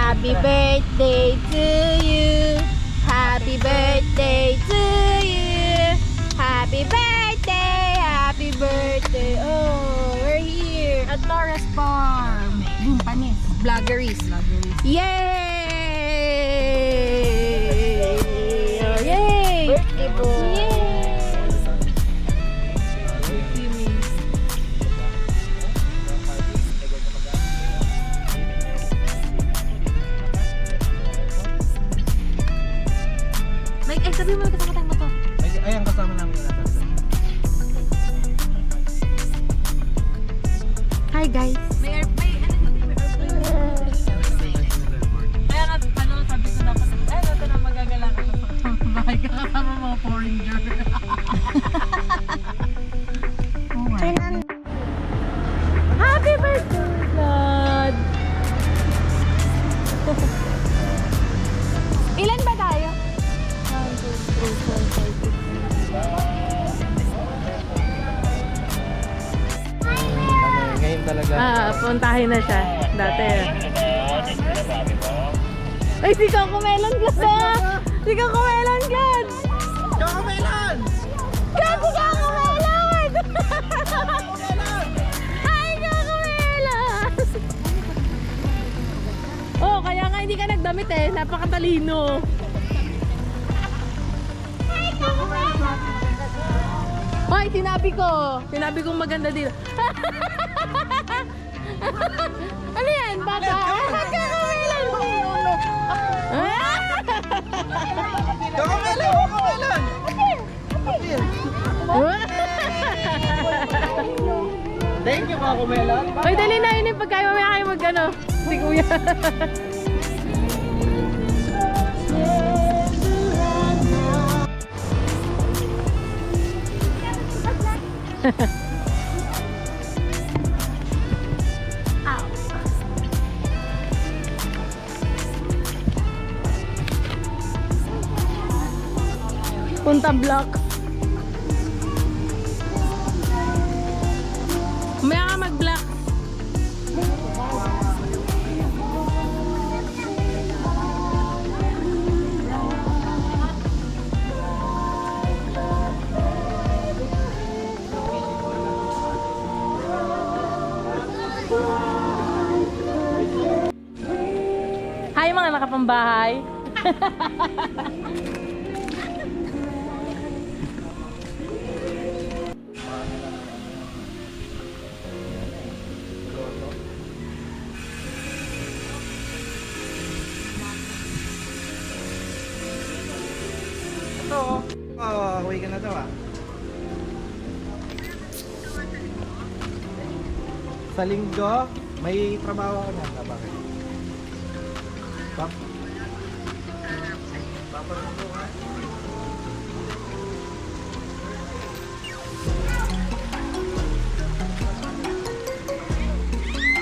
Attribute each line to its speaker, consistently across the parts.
Speaker 1: Happy birthday to you. Happy birthday to you. Happy birthday, happy birthday. Oh, we're here at Laura's Farm. Boom, panis. Vloggeries. Yay! Oh, yay! Birthday boy. Yay! Mike, ay sabi mo kasama tayong motor.
Speaker 2: Ay, ang kasama namin yung nasa doon.
Speaker 1: Hi guys.
Speaker 3: May ano kaya nga, sabi ko dapat, natin na magagala ka sa bahay ka kasama mga foreigner.
Speaker 1: Happy birthday, God! Ilan ba tayo? 1, 2, 3, 4, 5, 6.
Speaker 2: Ngayon talaga.
Speaker 1: Puntahin na siya. Dati. Ay, si Coco Melon God! Si Coco Melon God!
Speaker 2: Coco Melon!
Speaker 1: God, si Coco Melon! Hi, Coco Melon! Oh, kaya nga hindi ka nagdamit eh. Napakatalino. Hoy, sinabi kong maganda dito. Ano yan, bata? Coco Melon!
Speaker 2: Coco Melon! Coco Melon! Thank you, Coco Melon.
Speaker 1: Hoy, dali na yun yung pagkain. Mamaya kayo mag-ano. Si Kuya. Punta block. Mamaya ka mag-block. Hi mga nakapambahay.
Speaker 2: Ito, away ka na daw Sa linggo, may trabaho ka na. Bakit? Papalutuhan.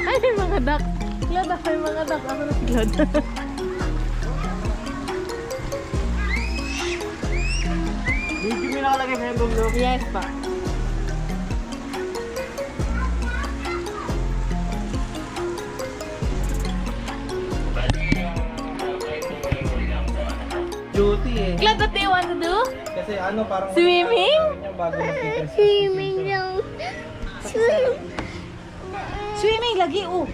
Speaker 1: Ay, may mga duck. Glad ako yung mga duck. Ako na si Glad.
Speaker 2: Hindi mo nakalagay sa ibang loob.
Speaker 1: Yes pa.
Speaker 2: Duty eh.
Speaker 1: Glad, what do you want to do?
Speaker 2: Kasi ano, parang...
Speaker 1: Swimming?
Speaker 2: Bago
Speaker 1: Swimming lang. Swimming lagi, oh.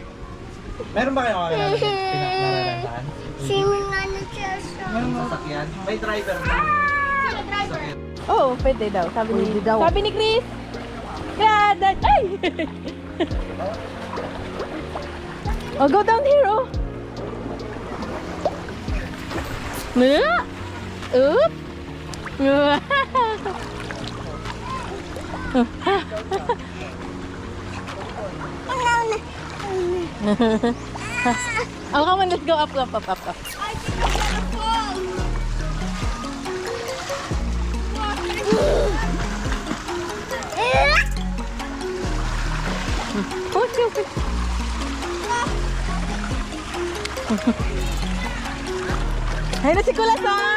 Speaker 2: Meron ba kayong pinaklarandaan?
Speaker 4: Swimming ano siya sa...
Speaker 2: Meron sasakyan? May driver na. Sasakyan.
Speaker 1: Oo, pwede daw. Sabi ni Chris. Glad. Ay! Oh, go down here, oh. Oop. Oh, come on, let's go up. Okay. Ayun na si Kulas, ah!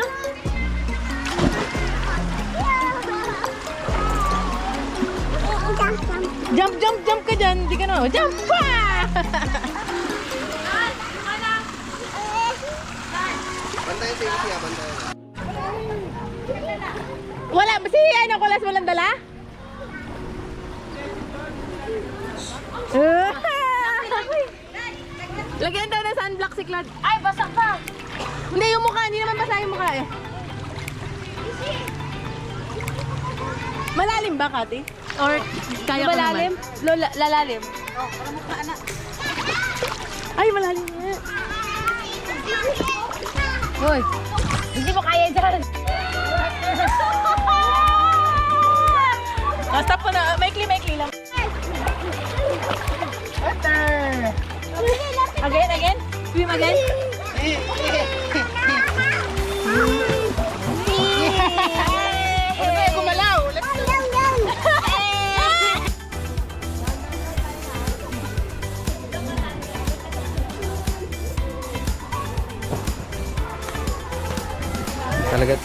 Speaker 1: Jump ka dyan. Hindi ka na. Jump pa! Si ano, Kulas, walang dala? Lagyan daw ng sunblock si Claude.
Speaker 3: Ay, basa pa!
Speaker 1: Hindi, yung mukha. Hindi naman basa yung mukha eh. Malalim ba, Kati? Or kaya ko
Speaker 3: Malalim?
Speaker 1: naman?
Speaker 3: Lalalim.
Speaker 1: Ay, malalim nga.
Speaker 3: Hoy! Hindi mo kaya dyan!
Speaker 1: Stop ko na. Maikli lang. Again? Swim again? Kumalaw.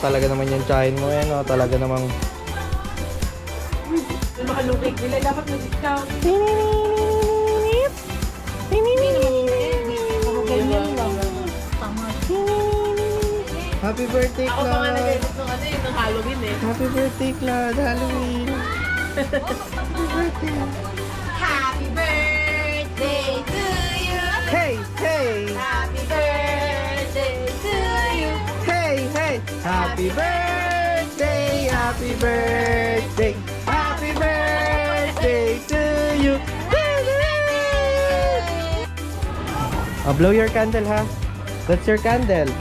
Speaker 2: Talaga naman yung tsahin mo yan, oh. Talaga namang...
Speaker 1: Makalupig nila. Dapat mag-discount.
Speaker 2: Happy birthday,
Speaker 1: Ako pa nga
Speaker 2: Claude!
Speaker 1: nag-edit nung ano yun, nung Halloween eh.
Speaker 2: Happy birthday, Claude! Halloween!
Speaker 1: Happy birthday to you.
Speaker 2: Hey! Hey!
Speaker 1: Happy birthday to you.
Speaker 2: Hey! Hey! Happy birthday! Happy birthday! Happy birthday to you! Blow your candle, ha? That's your candle.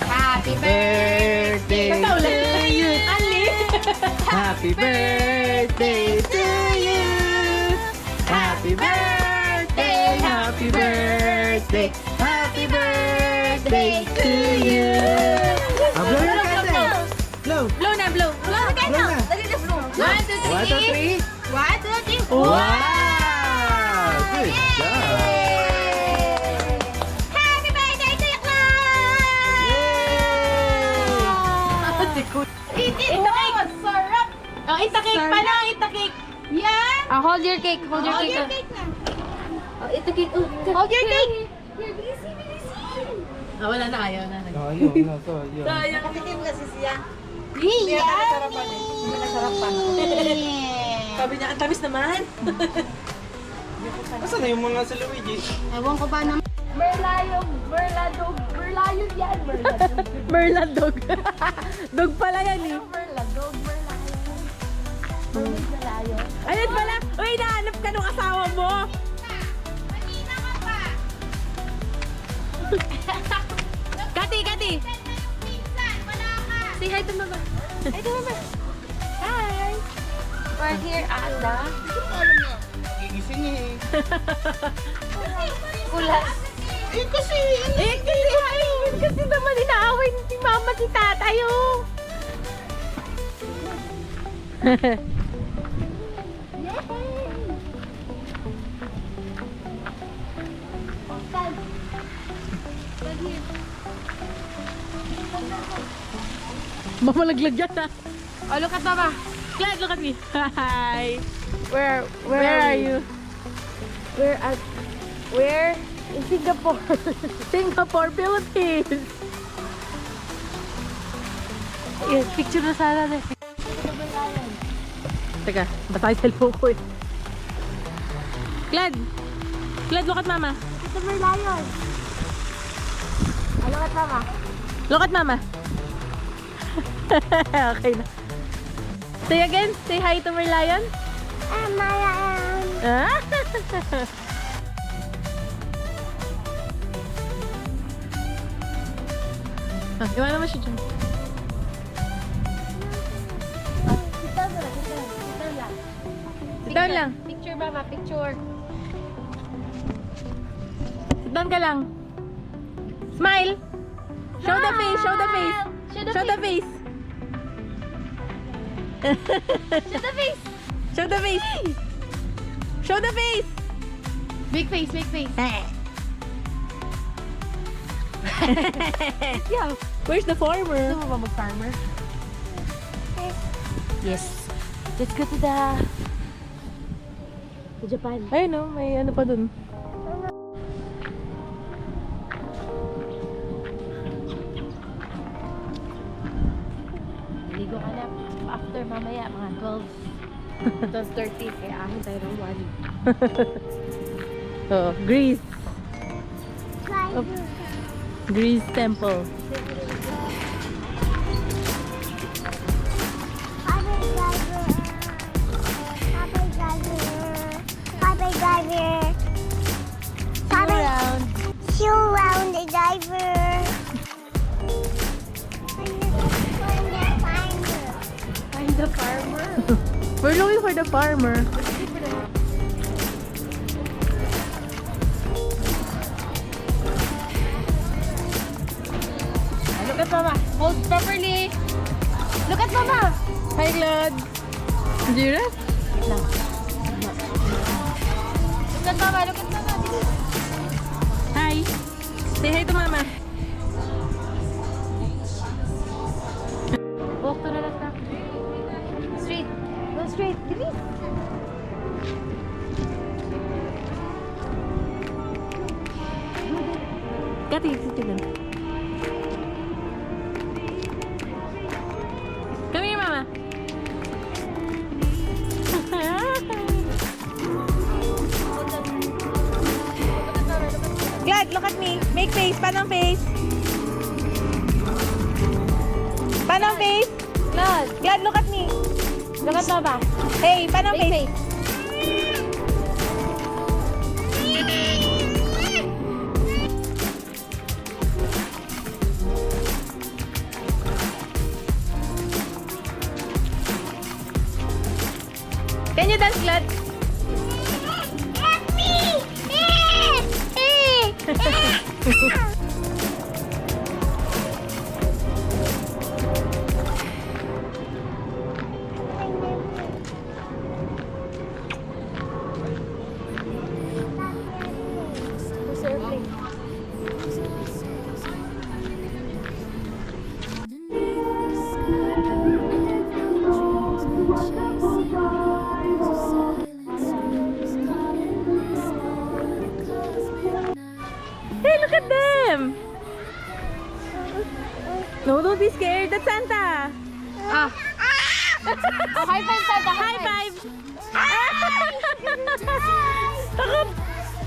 Speaker 1: Happy
Speaker 2: Birthday
Speaker 1: Basta ulit.
Speaker 2: to you!
Speaker 1: Ali.
Speaker 2: Happy birthday to you! Happy birthday! Happy birthday! Happy birthday to you! Blow your candle! Blow!
Speaker 1: Blow na, blow. Blow na
Speaker 2: Blow na!
Speaker 1: One, two,
Speaker 2: 1, 2, 3!
Speaker 1: 1, 2, 3.
Speaker 2: Wow! Good job!
Speaker 1: Happy birthday to you, Claude!
Speaker 2: Yay!
Speaker 1: Itakik! Sarap! Oh, itakik pa lang, itakik! Yan!
Speaker 3: Hold your cake. Hold your cake.
Speaker 1: na.
Speaker 3: Oh, ito cake.
Speaker 1: Hold your cake! Wala na, ayaw na.
Speaker 2: Ayun na to, ayun.
Speaker 1: Sayang. Sabi niya, ang tamis naman.
Speaker 2: Nasaan na yung mga sa Luigi?
Speaker 3: Ewan ko ba naman. Merlayong yan.
Speaker 1: Merladog. Dog pala yan eh.
Speaker 3: Merladog.
Speaker 1: Ayun pala. Uy, nahanap ka nung asawa mo. Kati. Say hi to mama. Hi to mama. Hi.
Speaker 3: We're here at the
Speaker 2: Gigising eh.
Speaker 3: Kulas.
Speaker 1: Kasi naman inaaway ni mama si tatay oh. Mama laglag yan ah.
Speaker 3: Oh, look at Mama.
Speaker 1: Glad, look at me. Hi.
Speaker 3: Where
Speaker 1: Where are you?
Speaker 3: Where? In Singapore.
Speaker 1: Singapore, Philippines.
Speaker 3: Yes, picture na sana na.
Speaker 1: Teka, basta yung cellphone ko eh. Glad, look at mama.
Speaker 3: Ito Merlion. Oh, look at Mama.
Speaker 1: Look at mama. Okay na. Say again, say hi to Merlion. Ah? Iwan naman siya dyan. Sit down lang.
Speaker 3: Picture Mama, picture.
Speaker 1: Sit down ka lang. Smile. Show the face, show the face. Show the face.
Speaker 3: Show the face.
Speaker 1: Show the face. Show the face.
Speaker 3: Big face, big face.
Speaker 1: Yeah. Where's the farmer?
Speaker 3: Gusto mo ba mag-farmer? Yes. Let's go to Japan.
Speaker 1: Ayun no, may ano pa dun.
Speaker 3: mamaya, mga 12:30. Kaya ahin tayo ng 1.
Speaker 1: Oh, Greece.
Speaker 4: Driver.
Speaker 1: Greece temple.
Speaker 4: Papa driver. Papa driver. Papa driver. Papa
Speaker 1: Around.
Speaker 4: show around the driver.
Speaker 3: Find the farmer.
Speaker 1: We're looking for the farmer.
Speaker 3: Look at mama. Hold properly. Look at mama.
Speaker 1: Hi, Claude. Giraffe?
Speaker 3: Look at mama. Look at mama.
Speaker 1: Hi. Say hi to mama.
Speaker 3: Walk to the left na. Straight. Go straight. Bilis.
Speaker 1: Kati, sit down. Come here, mama. Glad, look at me. Make face. Paano face? Paano face?
Speaker 3: Claude.
Speaker 1: Glad, look at me.
Speaker 3: Look at mama.
Speaker 1: Hey, paano
Speaker 3: Big
Speaker 1: face?
Speaker 3: face.
Speaker 1: Can you dance, Glad? Hey, look at them! No, don't be scared. That's Santa.
Speaker 3: Ah. Oh, high five, Santa.
Speaker 1: High five! Takot!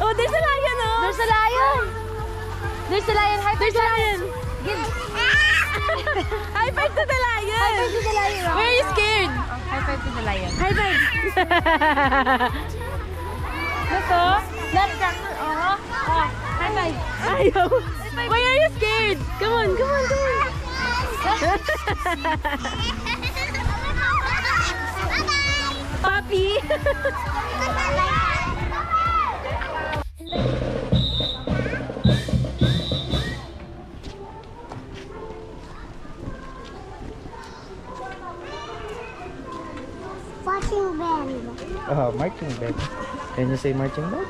Speaker 1: Oh, there's a lion, oh!
Speaker 3: There's a lion. There's a lion. High five.
Speaker 1: There's a lion!
Speaker 3: Give.
Speaker 1: High five to the lion!
Speaker 3: High five to the lion.
Speaker 1: Why are you scared?
Speaker 3: High five to the lion.
Speaker 1: High five!
Speaker 3: Ito. Left tractor. Oh. Oh. High five.
Speaker 1: Ayaw! Why are you scared? Come on, come on, come on! Papi!
Speaker 4: Watching band.
Speaker 2: Marching band. Can you say marching band?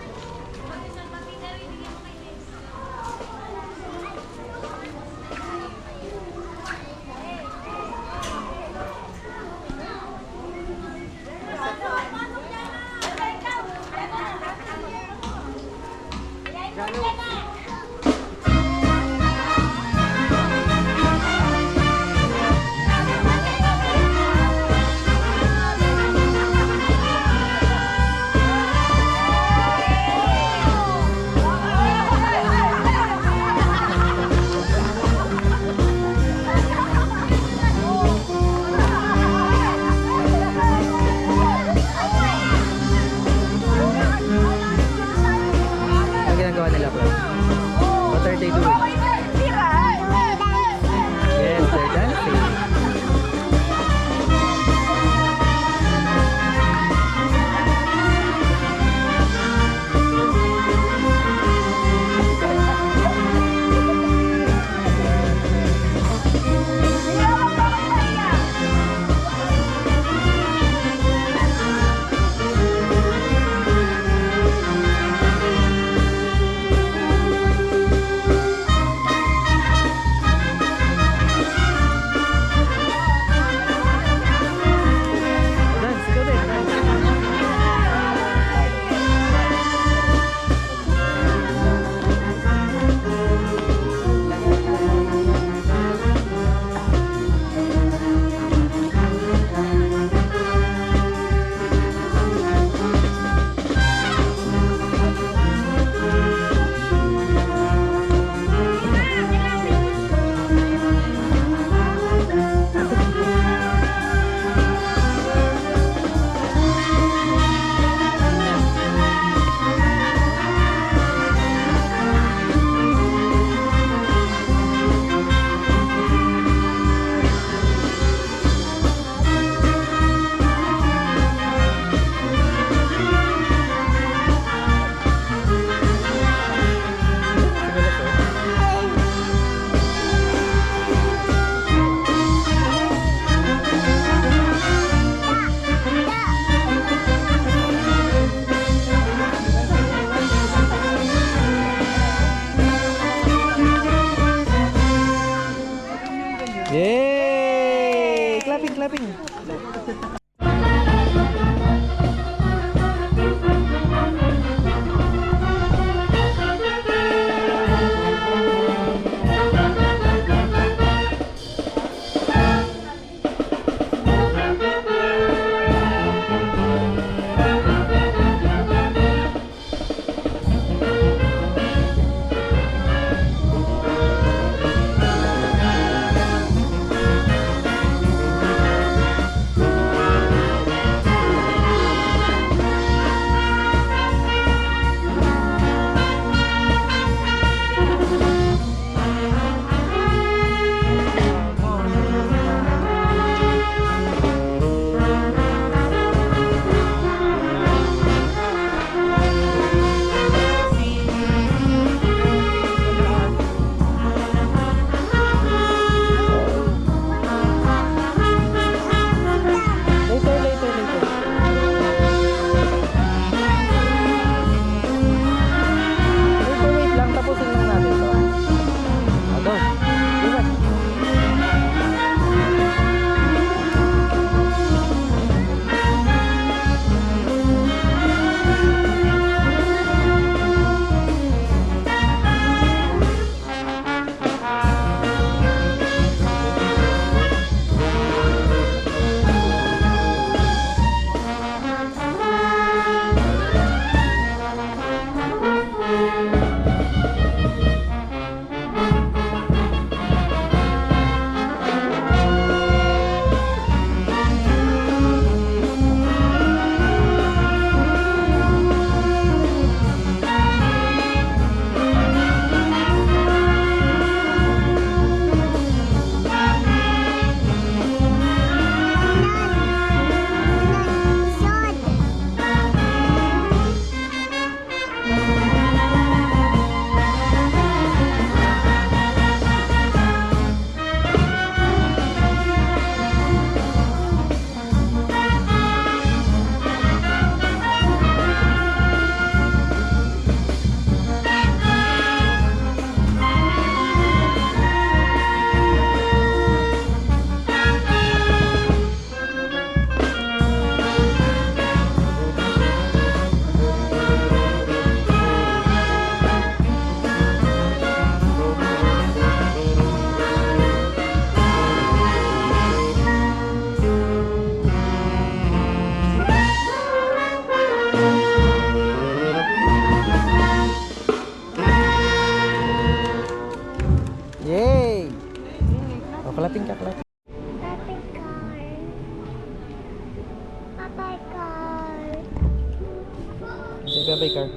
Speaker 2: bye-bye, car.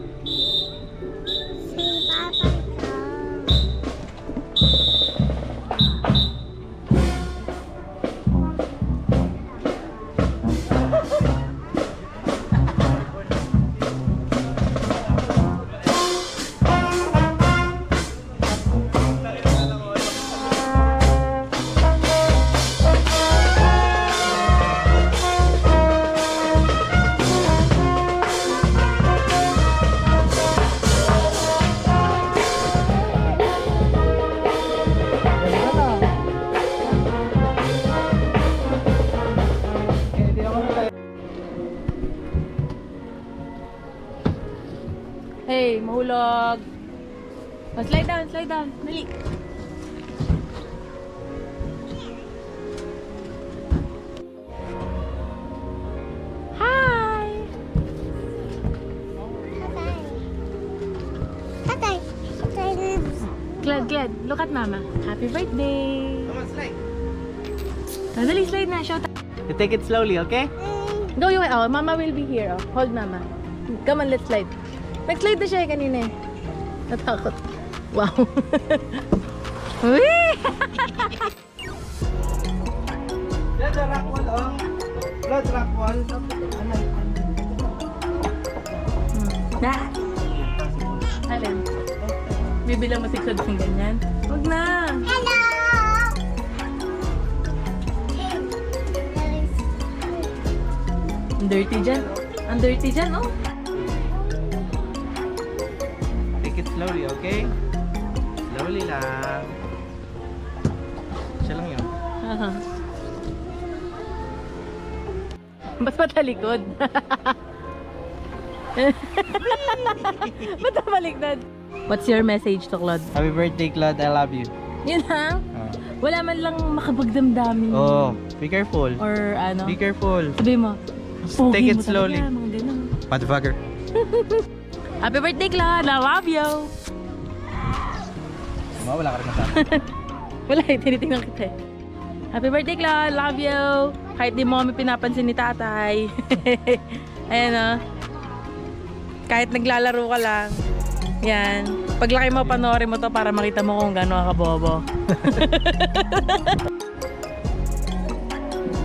Speaker 4: Say bye-bye, car.
Speaker 1: Hey, mahulog. Oh, slide down, slide down. Dali. Hi!
Speaker 4: Tatay. Tatay.
Speaker 1: Glad, glad. Look at mama. Happy birthday!
Speaker 2: Come on, slide.
Speaker 1: Oh, dali, slide na. Show
Speaker 2: You take it slowly, okay?
Speaker 1: Go, you oh, mama will be here. Oh. Hold mama. Come on, let's slide. Nag-slide na siya kanina eh. Natakot. Wow. Wee!
Speaker 2: Blood, the rock wall, oh. Blood, rock wall.
Speaker 1: Na. Alin? Bibilang mo si Claude ng ganyan? Huwag na.
Speaker 4: Hello.
Speaker 1: Ang dirty dyan. Ang dirty dyan, oh.
Speaker 2: Take it slowly, okay? Slowly lang. Siya lang yun.
Speaker 1: Aha. Ba't patalikod? Ba't baliktad? What's your message to Claude?
Speaker 2: Happy birthday, Claude. I love you.
Speaker 1: Yun lang? Wala man lang makapagdamdamin.
Speaker 2: Oh, be careful.
Speaker 1: Or ano?
Speaker 2: Be careful.
Speaker 1: Sabi mo,
Speaker 2: Take
Speaker 1: "Pogi
Speaker 2: it
Speaker 1: mo talaga,"
Speaker 2: slowly.
Speaker 1: mga ganun.
Speaker 2: Motherfucker.
Speaker 1: Happy birthday, Claude! I love you!
Speaker 2: Wala ka rin kasama.
Speaker 1: Wala eh, tinitingnan kita eh. Happy birthday, Claude! Love you! Kahit di mo kami pinapansin ni tatay. Ayan o. Kahit naglalaro ka lang. Yan. Paglaki mo, panoorin mo to para makita mo kung gano'n ka bobo.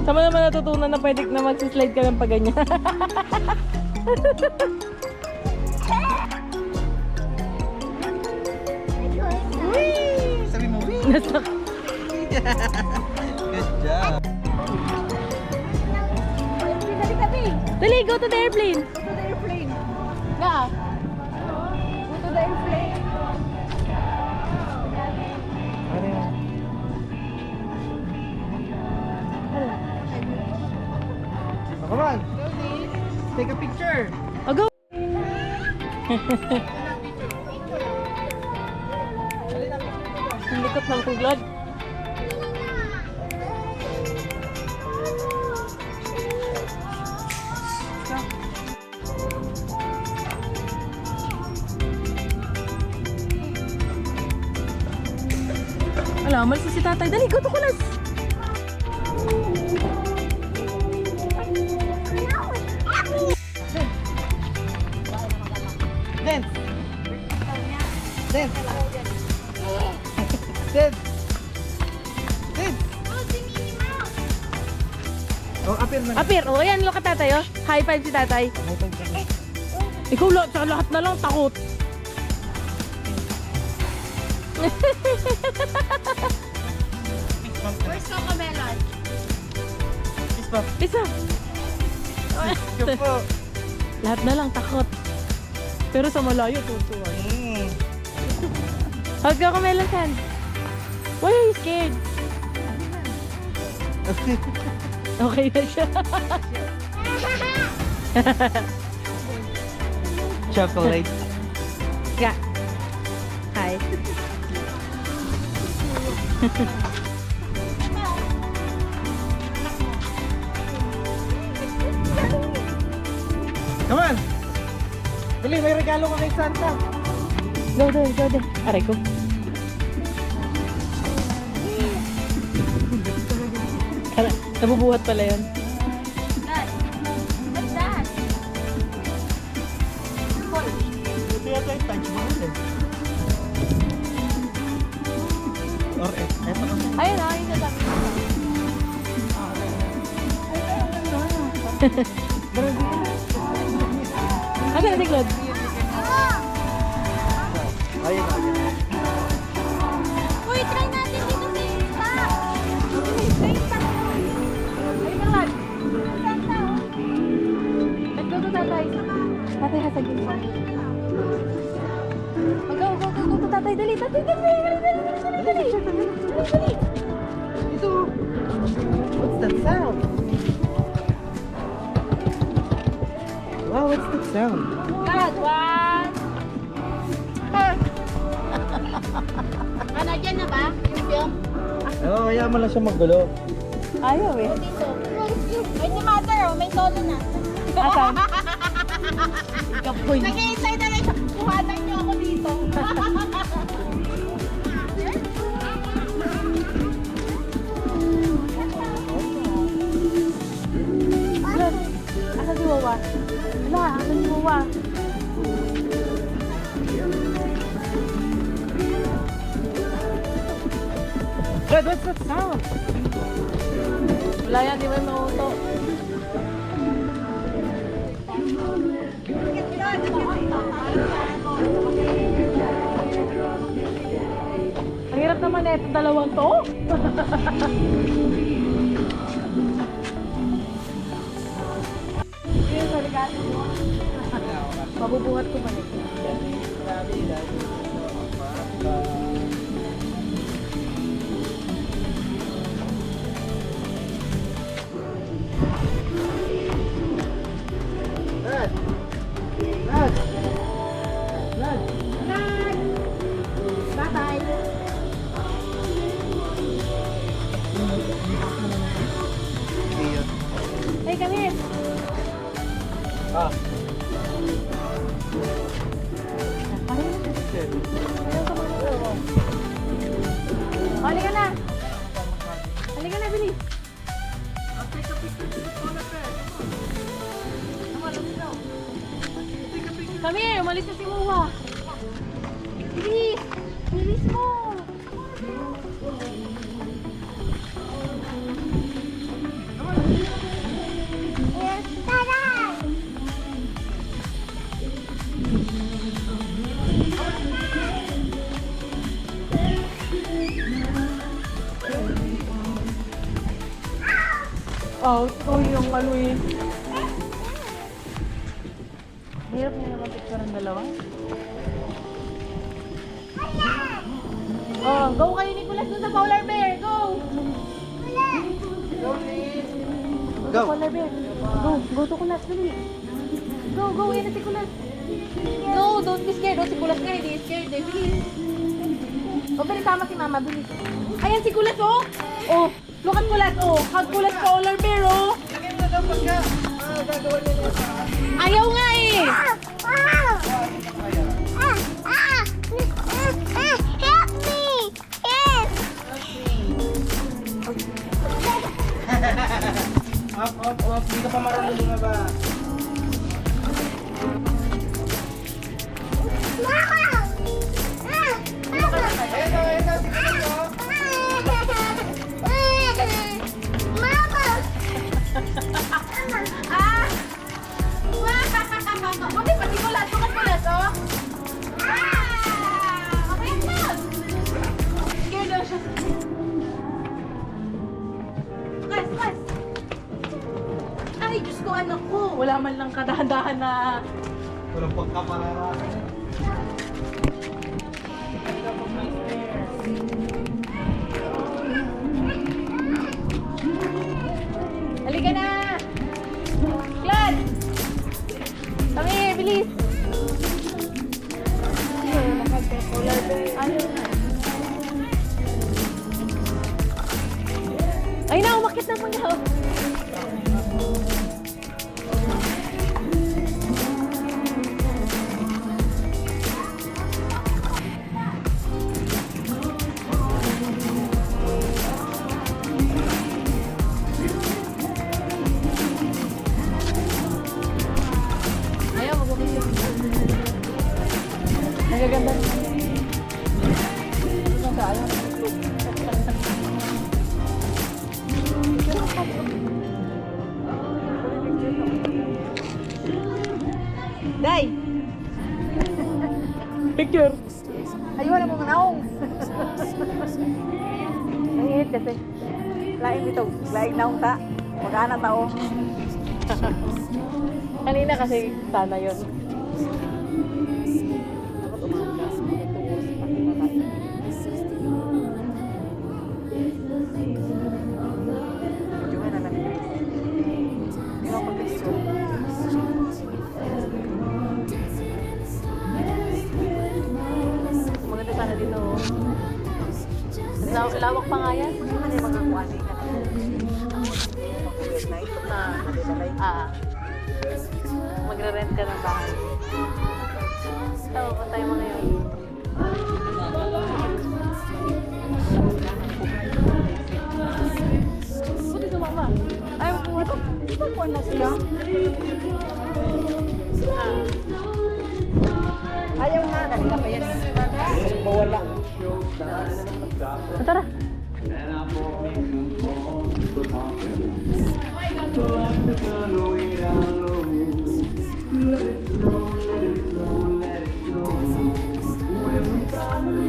Speaker 1: Sama naman natutunan na pwede na magsislide ka ng pag ganyan.
Speaker 2: Sabi mo, wee!
Speaker 1: Nasa
Speaker 2: Good job.
Speaker 1: Dali, go to the airplane.
Speaker 3: To the airplane.
Speaker 1: Yeah.
Speaker 3: Go to the airplane.
Speaker 2: Ano yun? Oh, come on. Take a picture.
Speaker 1: Oh, go. Ang likot ng kuglod. Wala, umalis na si tatay. Dali, go to kulas.
Speaker 2: Dance. Dance. Dance. Dance. Oh, appear man.
Speaker 1: Apir, oh, ayan, look at tatay, oh. High five si tatay. Ikaw lahat na lang takot.
Speaker 3: Where's Cocomelon?
Speaker 1: Isa.
Speaker 2: Ikaw po.
Speaker 1: Lahat na lang takot. Pero sa malayo, tutuwa. How's Cocomelon San? Why are you scared? Okay na siya.
Speaker 2: Chocolate.
Speaker 1: Yeah. Hi.
Speaker 2: Come on. Dali, may regalo ka kay Santa.
Speaker 1: Go there, go there. Aray ko. Tara, nabubuhat pala yun.
Speaker 3: What's that?
Speaker 1: Asa na si Claude?
Speaker 2: Ayun, ayun.
Speaker 4: Uy, try natin dito sa isa.
Speaker 1: Ayun na lang. Let's go to tatay. Tatay ha sa gilid. Go, tatay. Dali, tatay. Dali.
Speaker 2: Ito. What's that sound? Wow, what's that sound?
Speaker 1: God, one.
Speaker 4: Ano, dyan na ba? Yung film?
Speaker 2: Oo, kaya mo lang siya magulo.
Speaker 1: Ayaw eh.
Speaker 4: Dito. May si mother, oh. May solo na.
Speaker 1: Asan? Kapoy.
Speaker 4: Nag-iintay na lang siya. Kuhanan niyo ako dito.
Speaker 1: Asa si Wawa? Wala, asa si Wawa?
Speaker 2: Dad, what's that sound?
Speaker 1: Wala yan, di ba yung nauto? Ang hirap naman eh, itong dalawang to. Yung saligatan mo. Mabubuhat ko pa nito.
Speaker 2: Dad! Dad! Dad!
Speaker 4: Bye-bye.
Speaker 1: Hey, come here.
Speaker 2: Ah.
Speaker 1: Halika na. Halika na, bilis. Come here, umalis na si Wawa. Bilis. Bilis mo.
Speaker 4: Yes, tara!
Speaker 1: Oh, ito yung ano eh. Hirap niya naman picture ang dalawa. Oh, go kayo Nicolas dun sa polar bear. Go!
Speaker 2: Go!
Speaker 1: Polar bear. Go to Kulas, dali. Go, yan na si Kulas. No, don't be scared. Oh, si Kulas nga, hindi scared eh. Bilis. Oh, bilis, tama si Mama, bilis. Ayan si Kulas, oh. Oh, look at Kulas, oh. Hug Kulas polar bear, oh. Ayaw nga eh.
Speaker 4: Help me! Yes!
Speaker 2: Up. Hindi ka pa marunong lumaba.
Speaker 4: Mama! Mama!
Speaker 1: Ah! Buti pati Kulas, look at Kulas, oh. Okay na. Scared daw siya. Kulas. Ay, Diyos ko, anak ko. Wala man lang kadahan-dahan na...
Speaker 2: Walang pagkapararasan.
Speaker 1: Halika na! Glad! Come here, bilis! Ay na, umakit na pala. Ayaw, mag-umpisa. Nagaganda naman. Ito na tayo.
Speaker 3: Day!
Speaker 1: Picture.
Speaker 3: Ayun na mo naong! Nangihit kasi. Laing dito. Laing naong ta. Magana tao. Kanina kasi sana yun. Maganda sana dito. Lawak pa nga yan. Ano yung mga kuwani ka? Magre-rent ka ng bahay. Tawa pa tayo mga yun. Buti ito mama. Ayaw ko ito. Ito po na siya. Ayaw na. Kanina pa yan. Mawala.
Speaker 1: Tara.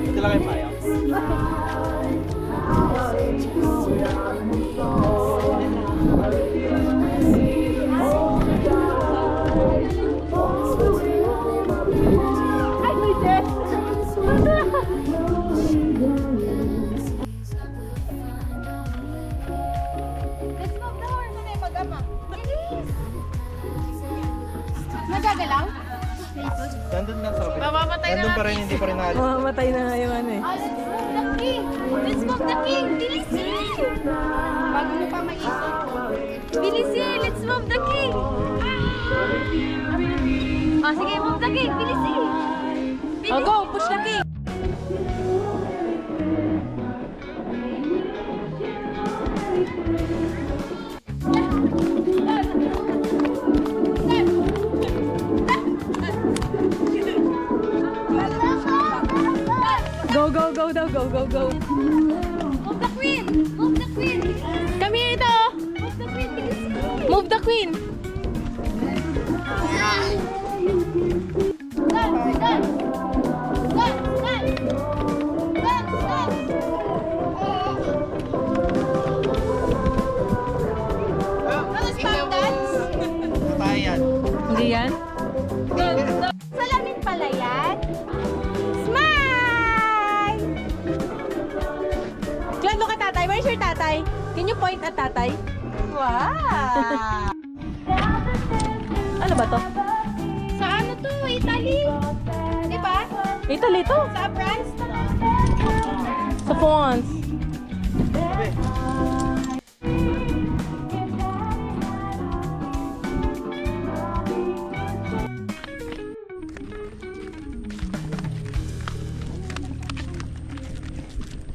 Speaker 2: Ito lang yung payo.
Speaker 1: Ay, may Jess!
Speaker 4: Nagagalaw?
Speaker 2: Nandun nga sa kapit.
Speaker 3: Mamamatay na
Speaker 2: Nandun pa rin, hindi pa rin naalis.
Speaker 1: Mamamatay na nga yung ano eh.
Speaker 4: Oh, let's move the king! Let's move the king! Bilisin! Bago mo pa maisip. Bilisin! Let's move the king! Oh, sige, move the king! Bilisin!
Speaker 1: Oh, go! Push the king! Go, go, go daw. Go, go, go.
Speaker 4: Move the queen! Move the queen!
Speaker 1: Come here ito!
Speaker 4: Move the queen! Bilisin!
Speaker 1: Move the queen!
Speaker 4: Gun! Gun! Gun! Gun! Gun! Gun! Ano, stop dance?
Speaker 2: Bayan.
Speaker 1: Hindi yan?
Speaker 4: Salamin pala yan. Smile!
Speaker 1: Clan, look at tatay. Where's your tatay? Can you point at tatay?
Speaker 4: Wow!
Speaker 1: Ano ba to?
Speaker 4: Sa ano to? Italy? Di ba?
Speaker 1: Italy to.
Speaker 4: Sa France?
Speaker 1: Sa France.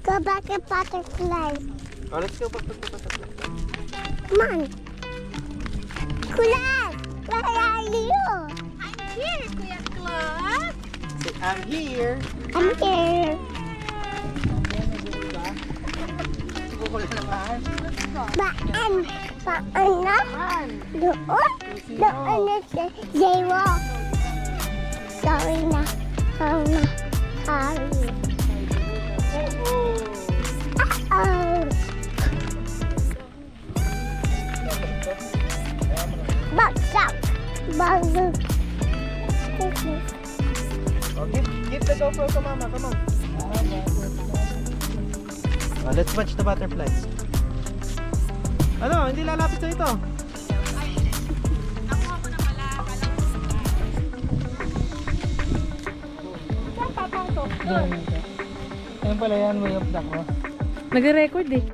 Speaker 5: Go back and butterflies.
Speaker 2: Oh, let's go back to the
Speaker 5: Come on. Kuya, where are you?
Speaker 4: I'm here, Kuya Claude.
Speaker 2: I'm here.
Speaker 5: I'm here. Paan na? Doon? Doon na siya. Zero. Sorry na. Sorry. Uh-oh. Bagsak. Bagsak.
Speaker 2: Oh, give the GoPro to mama. Come on. Oh, let's watch the butterflies. Ano? Hindi lalapit sa ito.
Speaker 4: Nakuha ko na pala. Saan papang to?
Speaker 2: Ayun pala yan, way of duck.
Speaker 1: Nagre-record eh.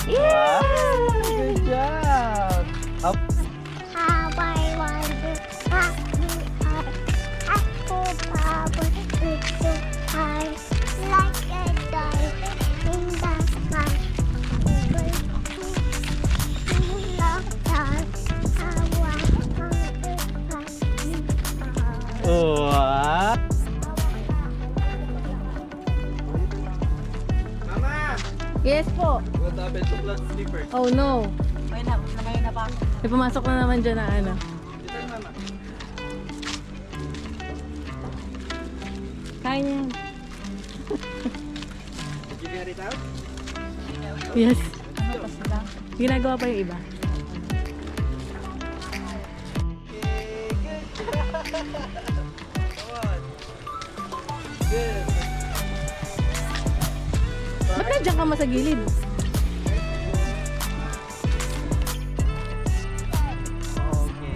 Speaker 2: Good job! Up.
Speaker 5: How I wonder how you are. Apple power is so high, like a diamond in the sky.
Speaker 2: Mama!
Speaker 1: Yes po.
Speaker 2: What happened to flat slippers?
Speaker 1: Oh no.
Speaker 3: May na ba?
Speaker 1: May pumasok na naman dyan na ano. Kaya niya yan.
Speaker 2: Did you get it out?
Speaker 1: Yes.
Speaker 3: Ano pa sila?
Speaker 1: Ginagawa pa yung iba.
Speaker 2: Good.
Speaker 1: Ba't nandiyan ka sa gilid?
Speaker 2: Okay.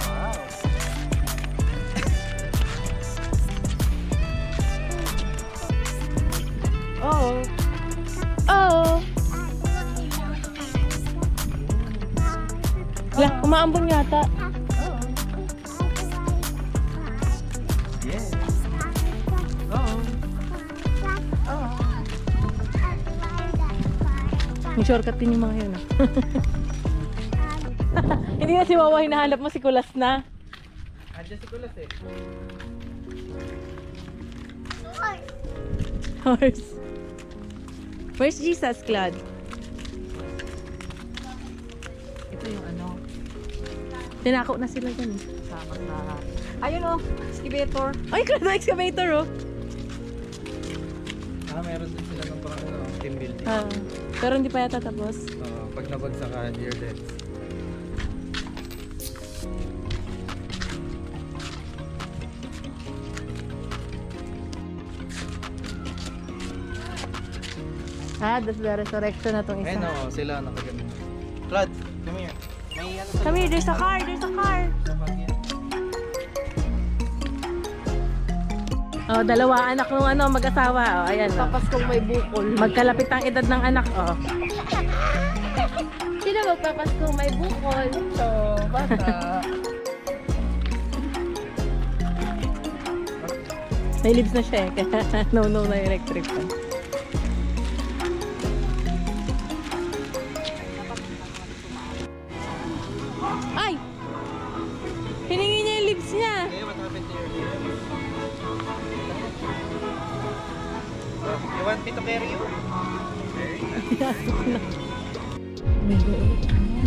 Speaker 2: Wow.
Speaker 1: Oo. Oo. Lah, umaambon yata.
Speaker 2: Yes. Oh.
Speaker 1: May shortcut din yung mga yun. Ah. Hindi na si Wawa hinahanap mo, si Kulas na.
Speaker 2: Andiyan si Kulas eh.
Speaker 1: Horse. Where's Jesus, Claude?
Speaker 3: Ito yung ano,
Speaker 1: Tinako na sila dyan.
Speaker 3: sama sa... Ayun oh, excavator.
Speaker 1: Ay, Claude, excavator oh.
Speaker 2: Meron din sila ng parang team building.
Speaker 1: Ah, pero hindi pa yata tapos.
Speaker 2: Pag nabagsak ka, you're dead.
Speaker 1: Ah, that's the resurrection na tong isa.
Speaker 2: Ayun o, sila nakaganyan. Vlad, come here. May ano sa
Speaker 1: Come here, there's a car, there's a car.
Speaker 2: labag yan.
Speaker 1: Oh, dalawa anak nung ano, mag-asawa. Oh, ayan. Oh.
Speaker 3: Papaskong may bukol.
Speaker 1: Magkalapit ang edad ng anak, oh.
Speaker 4: Sino magpapasko may bukol?
Speaker 3: So, bata.
Speaker 1: May lips na siya eh. Kaya no na yung electric fan. Ay! Hiningi niya yung lips niya.
Speaker 2: Okay, what happened to your ear? You want me to carry you? Very nice.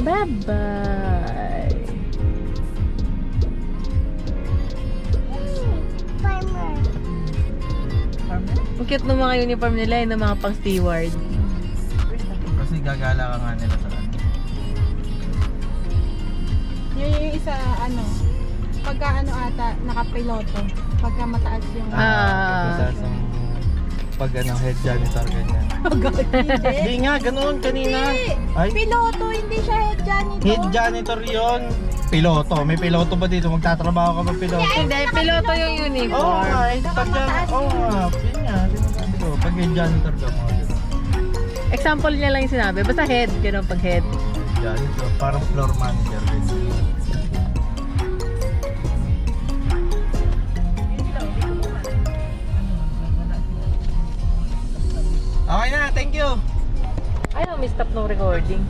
Speaker 1: Bye-bye.
Speaker 5: Farmer.
Speaker 1: Ang cute ng mga uniform nila yung mga pang steward.
Speaker 2: Kasi gagala ka nga nila sa ano.
Speaker 3: Yung isa, ano, pagka ano ata, nakapiloto. Pagka mataas yung...
Speaker 2: Mataas ang pag anong head janitor ganyan. Hindi nga, ganoon kanina. Ay,
Speaker 3: Piloto, hindi siya head janitor.
Speaker 2: head janitor yon. Piloto. May piloto ba dito? Magtatrabaho ka ba piloto?
Speaker 1: Hindi, piloto yung
Speaker 2: Oo
Speaker 1: uniform.
Speaker 2: nga, pag oo nga, yun nga, sinasabi ko. Pag head janitor ka, mga gano'n.
Speaker 1: Example niya lang yung sinabi. Basta head, gano'n pag head.
Speaker 2: Janitor, parang floor manager.
Speaker 1: Ay, no, may stop ng recording.